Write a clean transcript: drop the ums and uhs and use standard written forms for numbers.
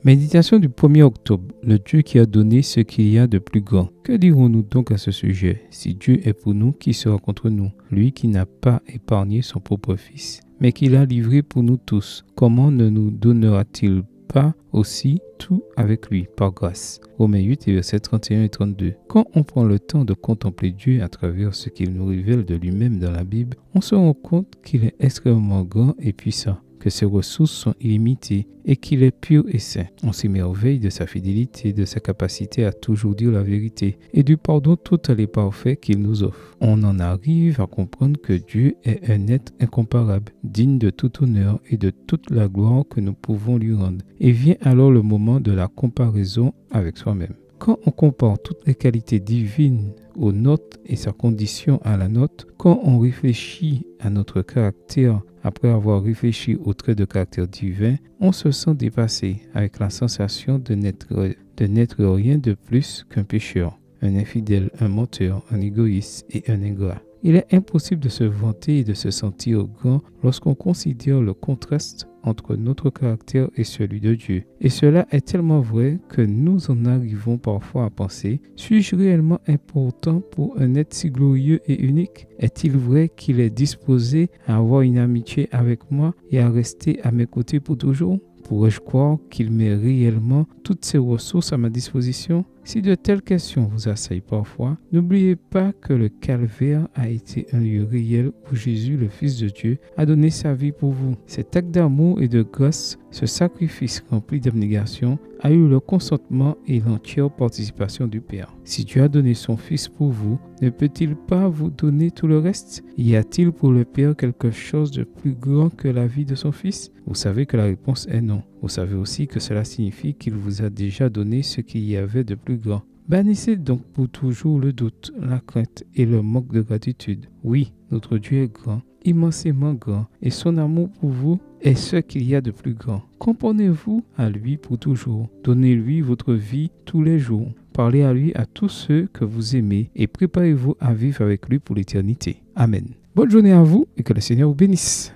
Méditation du 1er octobre, le Dieu qui a donné ce qu'il y a de plus grand. Que dirons-nous donc à ce sujet? Si Dieu est pour nous, qui sera contre nous? Lui qui n'a pas épargné son propre Fils, mais qui l'a livré pour nous tous, comment ne nous donnera-t-il pas aussi tout avec lui, par grâce? Romains 8, versets 31 et 32. Quand on prend le temps de contempler Dieu à travers ce qu'il nous révèle de lui-même dans la Bible, on se rend compte qu'il est extrêmement grand et puissant, que ses ressources sont illimitées et qu'il est pur et saint. On s'émerveille de sa fidélité, de sa capacité à toujours dire la vérité et du pardon total et parfait qu'il nous offre. On en arrive à comprendre que Dieu est un être incomparable, digne de tout honneur et de toute la gloire que nous pouvons lui rendre. Et vient alors le moment de la comparaison avec soi-même. Quand on compare toutes les qualités divines aux nôtres et sa condition à la nôtre, quand on réfléchit à notre caractère après avoir réfléchi aux traits de caractère divin, on se sent dépassé avec la sensation de n'être rien de plus qu'un pécheur, un infidèle, un menteur, un égoïste et un ingrat. Il est impossible de se vanter et de se sentir grand lorsqu'on considère le contraste entre notre caractère et celui de Dieu. Et cela est tellement vrai que nous en arrivons parfois à penser: suis-je réellement important pour un être si glorieux et unique? Est-il vrai qu'il est disposé à avoir une amitié avec moi et à rester à mes côtés pour toujours? Pourrais-je croire qu'il met réellement toutes ses ressources à ma disposition? Si de telles questions vous assaillent parfois, n'oubliez pas que le calvaire a été un lieu réel où Jésus, le Fils de Dieu, a donné sa vie pour vous. Cet acte d'amour et de grâce, ce sacrifice rempli d'abnégation, a eu le consentement et l'entière participation du Père. Si Dieu a donné son Fils pour vous, ne peut-il pas vous donner tout le reste? Y a-t-il pour le Père quelque chose de plus grand que la vie de son Fils? Vous savez que la réponse est non. Vous savez aussi que cela signifie qu'il vous a déjà donné ce qu'il y avait de plus grand. Bannissez donc pour toujours le doute, la crainte et le manque de gratitude. Oui, notre Dieu est grand, immensément grand, et son amour pour vous est ce qu'il y a de plus grand. Comprenez-vous à lui pour toujours. Donnez-lui votre vie tous les jours. Parlez à lui à tous ceux que vous aimez et préparez-vous à vivre avec lui pour l'éternité. Amen. Bonne journée à vous et que le Seigneur vous bénisse.